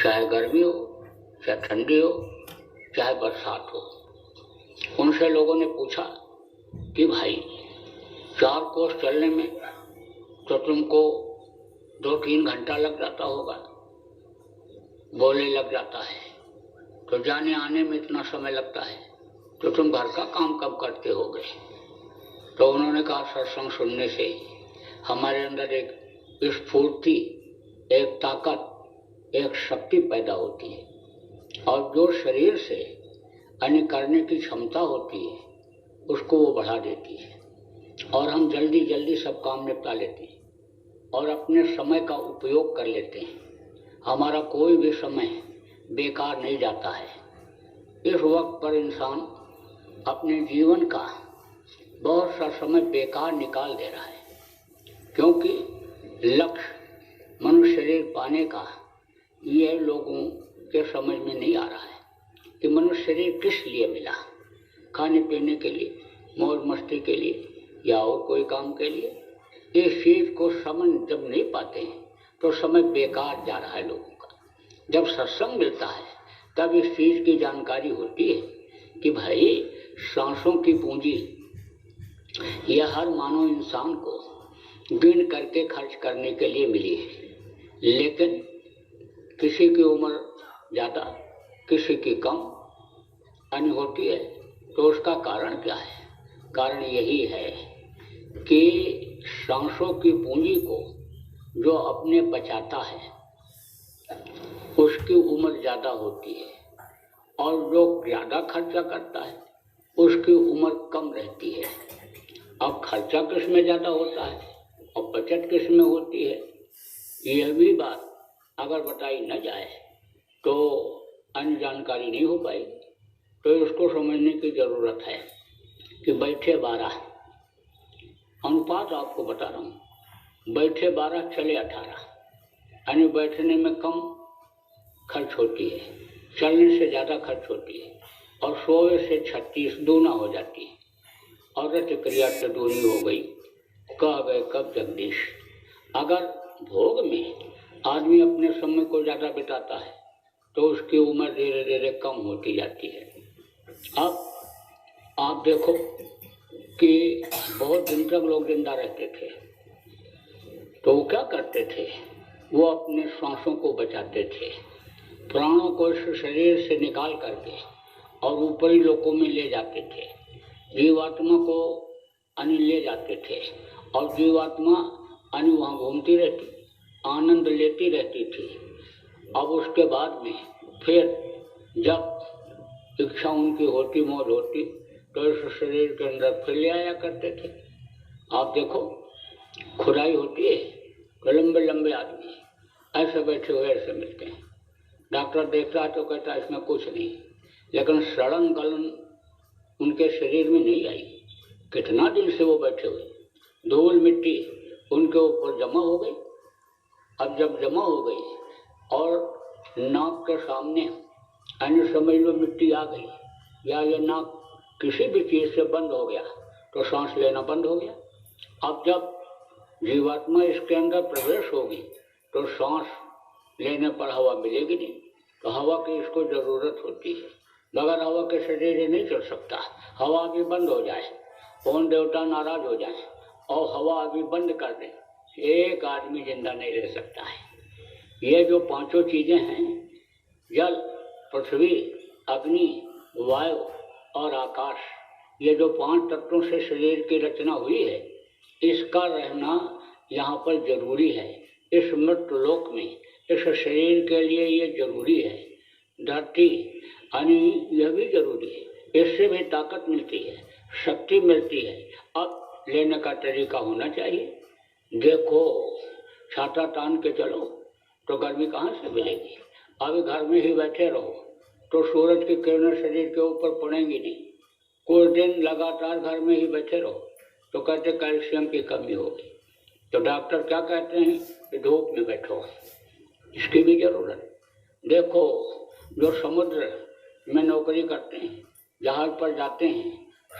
चाहे गर्मी हो, चाहे ठंडी हो, चाहे बरसात हो। उनसे लोगों ने पूछा कि भाई 4 कोस चलने में तो तुमको 2-3 घंटा लग जाता होगा। बोले लग जाता है, तो जाने आने में इतना समय लगता है, तो तुम घर का काम कब करते होगे? तो उन्होंने कहा सत्संग सुनने से हमारे अंदर एक स्फूर्ति, एक ताकत, एक शक्ति पैदा होती है, और जो शरीर से अन्य करने की क्षमता होती है उसको वो बढ़ा देती है, और हम जल्दी जल्दी सब काम निपटा लेते हैं और अपने समय का उपयोग कर लेते हैं। हमारा कोई भी समय बेकार नहीं जाता है। इस वक्त पर इंसान अपने जीवन का बहुत सा समय बेकार निकाल दे रहा है, क्योंकि लक्ष्य मनुष्य शरीर पाने का यह लोगों के समझ में नहीं आ रहा है कि मनुष्य शरीर किस लिए मिला। खाने पीने के लिए, मौज मस्ती के लिए, या और कोई काम के लिए। इस चीज को समझ जब नहीं पाते हैं तो समय बेकार जा रहा है लोगों का। जब सत्संग मिलता है तब इस चीज की जानकारी होती है कि भाई सांसों की पूंजी यह हर मानव इंसान को गिन करके खर्च करने के लिए मिली है, लेकिन किसी की उम्र ज़्यादा, किसी की कम अन्य होती है। तो उसका कारण क्या है? कारण यही है कि सांसों की पूंजी को जो अपने बचाता है उसकी उम्र ज़्यादा होती है, और जो ज़्यादा खर्चा करता है उसकी उम्र कम रहती है। अब खर्चा किस में ज़्यादा होता है और बचत किस में होती है, यह भी बात अगर बताई न जाए तो अन्य जानकारी नहीं हो पाएगी। तो इसको समझने की ज़रूरत है कि बैठे 12, अनुपात आपको बता रहा हूँ, बैठे 12 चले 18, यानी बैठने में कम खर्च होती है, चलने से ज़्यादा खर्च होती है, और सोए से 36 दूना हो जाती है। और रत क्रिया तो दूनी हो गई, कह गए कब जगदीश। अगर भोग में आदमी अपने समय को ज़्यादा बिताता है तो उसकी उम्र धीरे धीरे कम होती जाती है। अब आप देखो कि बहुत दिन तक लोग जिंदा रहते थे, तो वो क्या करते थे? वो अपने सांसों को बचाते थे, प्राणों को इस शरीर से निकाल करके और ऊपरी लोकों में ले जाते थे। जीवात्मा को अन्य ले जाते थे, और जीवात्मा अन्य वहाँ घूमती रहती, आनंद लेती रहती थी। अब उसके बाद में फिर जब इच्छा उनकी होती, मौज होती, तो इस शरीर के अंदर फिर ले आया करते थे। आप देखो, खुदाई होती है तो लंबे लंबे आदमी ऐसे बैठे हुए ऐसे मिलते हैं। डॉक्टर देखता है तो कहता है इसमें कुछ नहीं, लेकिन सड़न गलन उनके शरीर में नहीं आई। कितना दिन से वो बैठे हुए, धूल मिट्टी उनके ऊपर जमा हो गई। अब जब जमा हो गई और नाक के सामने अन्य समझ लो मिट्टी आ गई, या ये नाक किसी भी चीज़ से बंद हो गया तो सांस लेना बंद हो गया। अब जब जीवात्मा इसके अंदर प्रवेश होगी तो सांस लेने पर हवा मिलेगी नहीं, तो हवा की इसको ज़रूरत होती है। बगैर हवा के शरीर ही नहीं चल सकता। हवा भी बंद हो जाए, कौन देवता नाराज हो जाए और हवा अभी बंद कर दे, एक आदमी जिंदा नहीं रह सकता है। ये जो 5 चीज़ें हैं, जल, पृथ्वी, अग्नि, वायु और आकाश, ये जो 5 तत्वों से शरीर की रचना हुई है, इसका रहना यहाँ पर जरूरी है। इस मृत्यु लोक में इस शरीर के लिए ये जरूरी है। धरती यानी यह भी जरूरी है, इससे भी ताकत मिलती है, शक्ति मिलती है। अब लेने का तरीका होना चाहिए। देखो, छाता तान के चलो तो गर्मी कहाँ से मिलेगी? अभी घर में ही बैठे रहो तो सूरज की किरणें शरीर के ऊपर पड़ेंगी नहीं। कुछ दिन लगातार घर में ही बैठे रहो तो कहते कैल्शियम की कमी होगी। तो डॉक्टर क्या कहते हैं कि धूप में बैठो, इसकी भी जरूरत। देखो, जो समुद्र में नौकरी करते हैं, जहाज पर जाते हैं,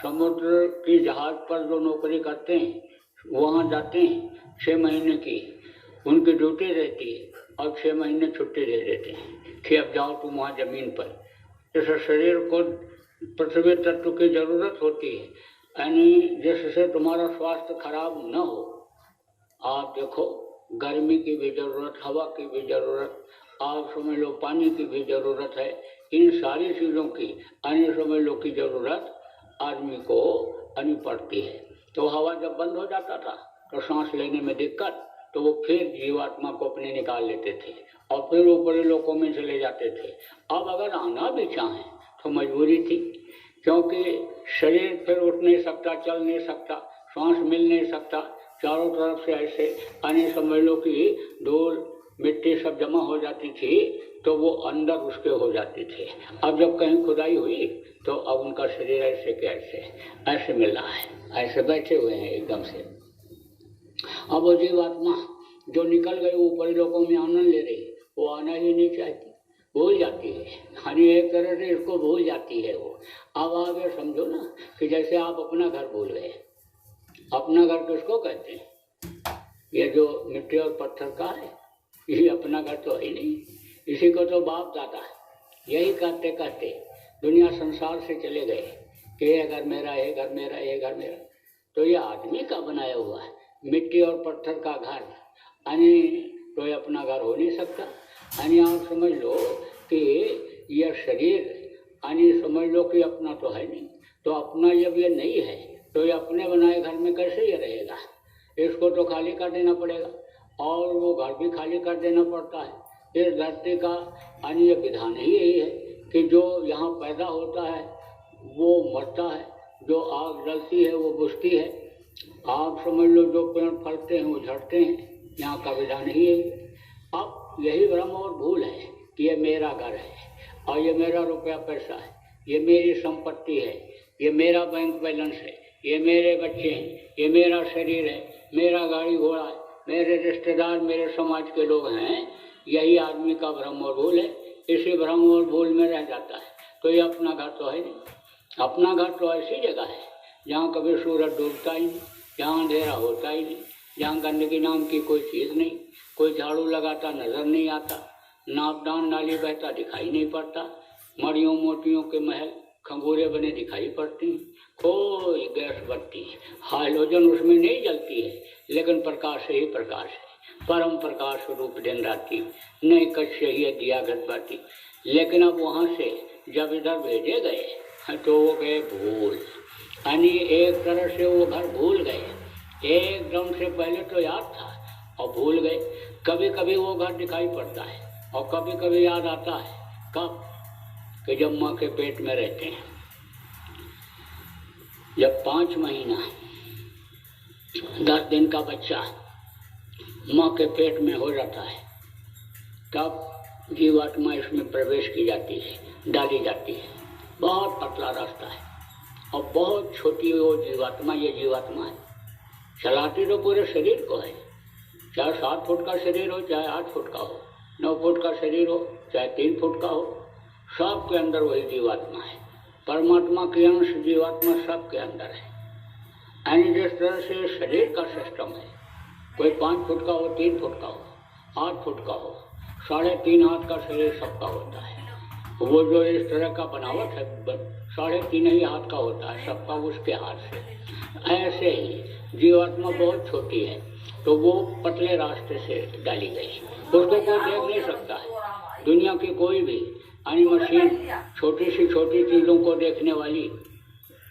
समुद्र की जहाज पर जो नौकरी करते हैं, वहाँ जाते हैं 6 महीने की उनकी ड्यूटी रहती है, और 6 महीने छुट्टी दे देते हैं कि अब जाओ तुम वहाँ जमीन पर। जैसे शरीर को पृथ्वी तत्व की जरूरत होती है, यानी जिससे तुम्हारा स्वास्थ्य खराब न हो। आप देखो गर्मी की भी जरूरत, हवा की भी जरूरत, आप समझ लो पानी की भी जरूरत है। इन सारी चीज़ों की अन्य समझ लो की जरूरत आदमी को अन्य पड़ती है। तो हवा जब बंद हो जाता था तो सांस लेने में दिक्कत, तो वो फिर जीवात्मा को अपने निकाल लेते थे और फिर ऊपरी लोकों में चले जाते थे। अब अगर आना भी चाहें तो मजबूरी थी, क्योंकि शरीर फिर उठ नहीं सकता, चल नहीं सकता, सांस मिल नहीं सकता, चारों तरफ से ऐसे अन्य समझ लो कि धूल मिट्टी सब जमा हो जाती थी, तो वो अंदर उसके हो जाते थे। अब जब कहीं खुदाई हुई तो अब उनका शरीर ऐसे के ऐसे मिल रहा है, ऐसे बैठे हुए हैं एकदम से। अब वो जीवात्मा जो निकल गई ऊपरी लोगों में आनंद ले रही, वो आना ही नहीं चाहती, भूल जाती है। यानी एक तरह से इसको भूल जाती है वो। अब आगे समझो ना कि जैसे आप अपना घर भूल गए। अपना घर किसको कहते हैं? ये जो मिट्टी और पत्थर का है, ये अपना घर तो है नहीं। इसी को तो बाप दादा यही कहते कहते दुनिया संसार से चले गए कि ये घर मेरा, ये घर मेरा, ये घर मेरा। तो ये आदमी का बनाया हुआ है मिट्टी और पत्थर का घर, यानी तो ये अपना घर हो नहीं सकता। यानी आप समझ लो कि यह शरीर, यानी समझ लो कि अपना तो है नहीं। तो अपना जब ये नहीं है तो ये अपने बनाए घर में कैसे ये रहेगा? इसको तो खाली कर देना पड़ेगा, और वो घर भी खाली कर देना पड़ता है। इस धरती का यानी ये विधान ही यही है कि जो यहाँ पैदा होता है वो मरता है, जो आग जलती है वो बुझती है। आप समझ लो जो पेड़ फलते हैं वो झड़ते हैं, यहाँ का विधान ही यही है। अब यही भ्रम और भूल है कि ये मेरा घर है और ये मेरा रुपया पैसा है, ये मेरी संपत्ति है, ये मेरा बैंक बैलेंस है, ये मेरे बच्चे हैं, ये मेरा शरीर है, मेरा गाड़ी घोड़ा है, मेरे रिश्तेदार, मेरे समाज के लोग हैं। यही आदमी का भ्रम और भूल है। इसी भ्रम और भूल में रह जाता है। तो ये अपना घर तो है नहीं। अपना घर तो ऐसी जगह है जहाँ कभी सूरज डूबता ही नहीं, जहाँ अंधेरा होता ही नहीं, जहाँ गंदगी नाम की कोई चीज़ नहीं, कोई झाड़ू लगाता नजर नहीं आता, नापदान नाली बहता दिखाई नहीं पड़ता, मड़ियों मोटियों के महल खंगूरे बने दिखाई पड़ती हैं, कोई गैस बत्ती हाइड्रोजन उसमें नहीं जलती है, लेकिन प्रकाश ही प्रकाश है, परम प्रकाश रूप दिन राती, नहीं कच्छ ही दिया घट बाती। लेकिन अब वहाँ से जब इधर भेजे गए तो वो गए भूल, यानी एक तरह से वो घर भूल गए। एकदम से पहले तो याद था और भूल गए। कभी कभी वो घर दिखाई पड़ता है और कभी कभी याद आता है। कब? कि जब माँ के पेट में रहते हैं, जब 5 महीना 10 दिन का बच्चा माँ के पेट में हो जाता है, तब जीवात्मा इसमें प्रवेश की जाती है, डाली जाती है। बहुत पतला रास्ता है और बहुत छोटी वो जीवात्मा, ये जीवात्मा है, चलाती तो पूरे शरीर को है। चाहे 7 फुट का शरीर हो, चाहे 8 फुट का हो, 9 फुट का शरीर हो, चाहे 3 फुट का हो, सबके अंदर वही जीवात्मा है। परमात्मा के अंश जीवात्मा सबके अंदर है। यानी जिस तरह से शरीर का सिस्टम है, कोई 5 फुट का हो, 3 फुट का हो, 8 फुट का हो, 3.5 हाथ का शरीर सबका होता है। वो जो इस तरह का बनावट है 3.5 ही हाथ का होता है सबका, उसके हाथ से। ऐसे ही जीवात्मा बहुत छोटी है, तो वो पतले रास्ते से डाली गई, उसको कोई देख नहीं सकता है। दुनिया की कोई भी यानी मशीन छोटी सी छोटी चीज़ों को देखने वाली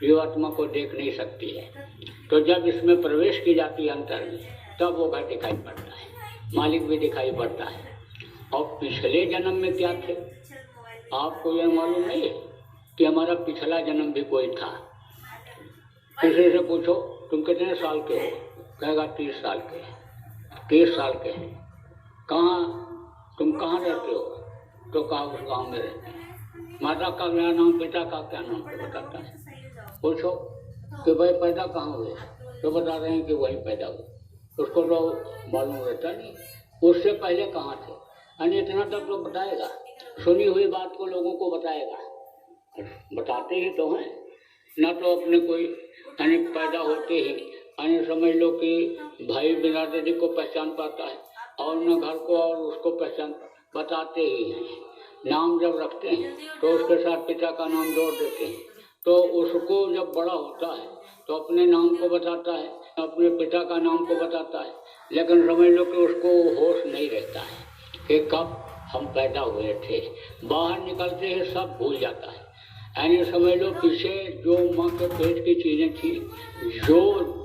जीवात्मा को देख नहीं सकती है। तो जब इसमें प्रवेश की जाती है अंतर में, तब वो घर दिखाई पड़ता है, मालिक भी दिखाई पड़ता है। और पिछले जन्म में क्या थे आपको यह मालूम नहीं है कि हमारा पिछला जन्म भी कोई था। किसी से पूछो तुम कितने साल के हो, कहेगा 30 साल के। 30 साल के हैं, कहाँ तुम कहाँ रहते हो? तो कहा उस गाँव में रहते हैं। माता का क्या नाम, पिता का क्या नाम, तो बताता है। पूछो कि भाई पैदा कहाँ हुए, तो बता रहे हैं कि वहीं पैदा हुए। उसको तो मालूम रहता नहीं उससे पहले कहाँ थे, यानी इतना तक तो बताएगा। सुनी हुई बात को लोगों को बताएगा, बताते ही तो हैं ना। तो अपने कोई यानी पैदा होते ही यानी समझ लो कि भाई बिरादरी को पहचान पाता है, और न घर को और उसको पहचान बताते ही हैं। नाम जब रखते हैं तो उसके साथ पिता का नाम जोड़ देते हैं, तो उसको जब बड़ा होता है तो अपने नाम को बताता है, अपने पिता का नाम को बताता है, लेकिन समझ लो कि उसको होश नहीं रहता है कि कब हम पैदा हुए थे। बाहर निकलते ही सब भूल जाता है। यानी समझ लो पीछे जो माँ के पेट की चीज़ें थी, जो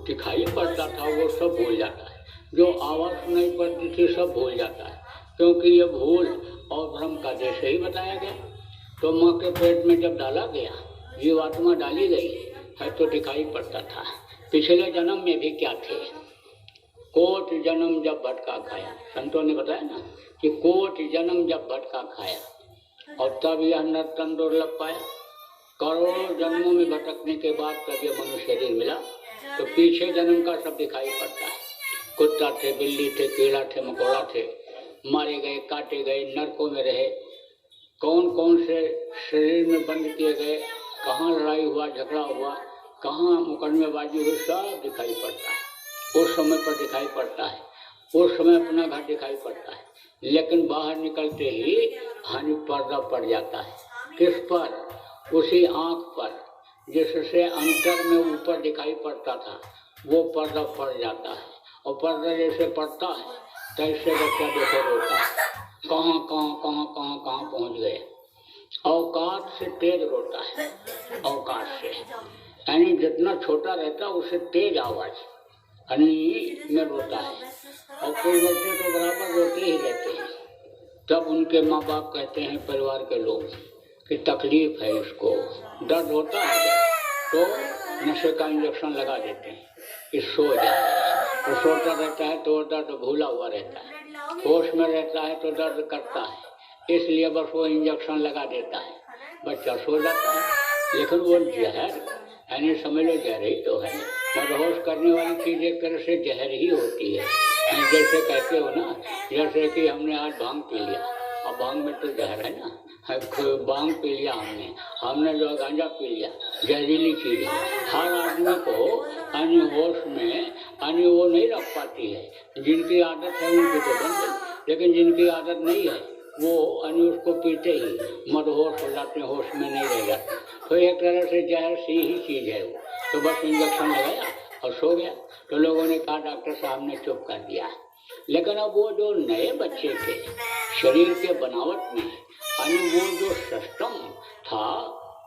दिखाई पड़ता था वो सब भूल जाता है, जो आवाज़ सुनाई पड़ती थी सब भूल जाता है, क्योंकि ये भूल और भ्रम का देश ही बताया गया। तो माँ के पेट में जब डाला गया, जीवात्मा डाली गई है तो दिखाई पड़ता था पिछले जन्म में भी क्या थे। कोट जन्म जब भटका खाया, संतों ने बताया ना कि कोट जन्म जब भटका खाया और तब यह नर तन दुर्लभ पाया। करोड़ों जन्मों में भटकने के बाद तब यह मनुष्य शरीर मिला, तो पीछे जन्म का सब दिखाई पड़ता है। कुत्ता थे, बिल्ली थे, कीड़ा थे, मकोड़ा थे, मारे गए, काटे गए, नरकों में रहे, कौन कौन से शरीर में बंद किए गए, कहाँ लड़ाई हुआ, झगड़ा हुआ, कहाँ मुकदमेबाजी हुई, सब दिखाई पड़ता है। उस समय पर दिखाई पड़ता है, उस समय अपना घर दिखाई पड़ता है, लेकिन बाहर निकलते ही हानि पर्दा पड़ जाता है। किस पर? उसी आँख पर जिससे अंतर में ऊपर दिखाई पड़ता था वो पर्दा पड़ जाता है, और पर्दा जैसे पड़ता है तैसे बच्चा देखो रोता है, कहाँ कहाँ कहाँ कहाँ कहाँ पहुँच गए। औकात से तेज रोता है, औकात से, यानी जितना छोटा रहता है उससे तेज आवाज यानी में रोता है। और कोई बच्चे तो बराबर रोते ही रहते हैं। तब उनके माँ बाप कहते हैं, परिवार के लोग, कि तकलीफ है, इसको दर्द होता है तो नशे का इंजेक्शन लगा देते हैं कि सो जाए। वो सोता रहता है तो दर्द भूला हुआ रहता है, होश में रहता है तो दर्द करता है, इसलिए बस वो इंजेक्शन लगा देता है, बच्चा सो जाता है। लेकिन वो जहर, यानी समझ लो जहर ही तो है। मदहोश करने वाली चीज़ एक तरह से जहर ही होती है। जैसे कहते हो ना, जैसे कि हमने आज भांग पी लिया, अब भांग में तो जहर है ना, भांग पी लिया हमने जो गांजा पी लिया, जहरीली चीज़ है। हर आदमी को अन्य होश में अन्य वो नहीं रख पाती है। जिनकी आदत है उनकी तो बन गई, लेकिन जिनकी आदत नहीं है वो अन्य उसको पीते ही मदहोश हो जाते हैं, होश में नहीं रह जाते। तो एक तरह से जहर सी ही चीज़ है वो। तो बस इंजेक्शन लगाया और सो गया। तो लोगों ने कहा डॉक्टर साहब ने चुप कर दिया। लेकिन अब वो जो नए बच्चे थे शरीर के बनावट में, यानी वो जो सिस्टम था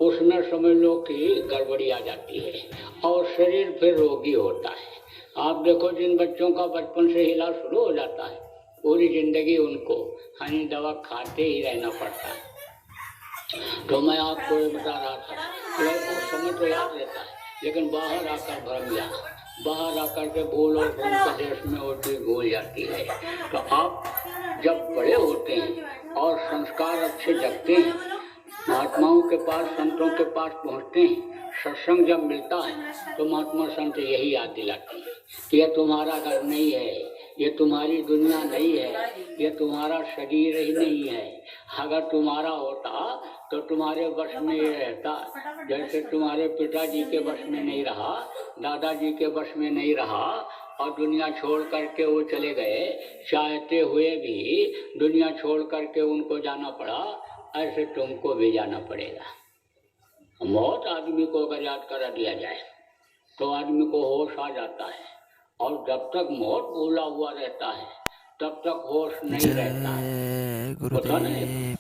उसमें समझ लो कि गड़बड़ी आ जाती है और शरीर फिर रोगी होता है। आप देखो जिन बच्चों का बचपन से इलाज शुरू हो जाता है, पूरी जिंदगी उनको यानी दवा खाते ही रहना पड़ता है। तो मैं आपको ये बता रहा था कि उस समय तो याद रहता है, लेकिन बाहर आकर भ्रम गया, बाहर आकर के भूल और भ्रम के देश में वो चीज भूल जाती है। तो आप जब बड़े होते हैं और संस्कार अच्छे जगते हैं, महात्माओं के पास, संतों के पास पहुँचते हैं, सत्संग जब मिलता है तो महात्मा संत यही याद दिलाते हैं कि यह तुम्हारा घर नहीं है, ये तुम्हारी दुनिया नहीं है, ये तुम्हारा शरीर ही नहीं है। अगर तुम्हारा होता तो तुम्हारे वश में ये रहता, जैसे तुम्हारे पिताजी के वश में नहीं रहा, दादाजी के वश में नहीं रहा और दुनिया छोड़ करके वो चले गए, चाहते हुए भी दुनिया छोड़ करके उनको जाना पड़ा, ऐसे तुमको भी जाना पड़ेगा। मौत आदमी को अगर याद करा दिया जाए तो आदमी को होश आ जाता है, और जब तक मौत भूला हुआ रहता है तब तक होश नहीं रहता है।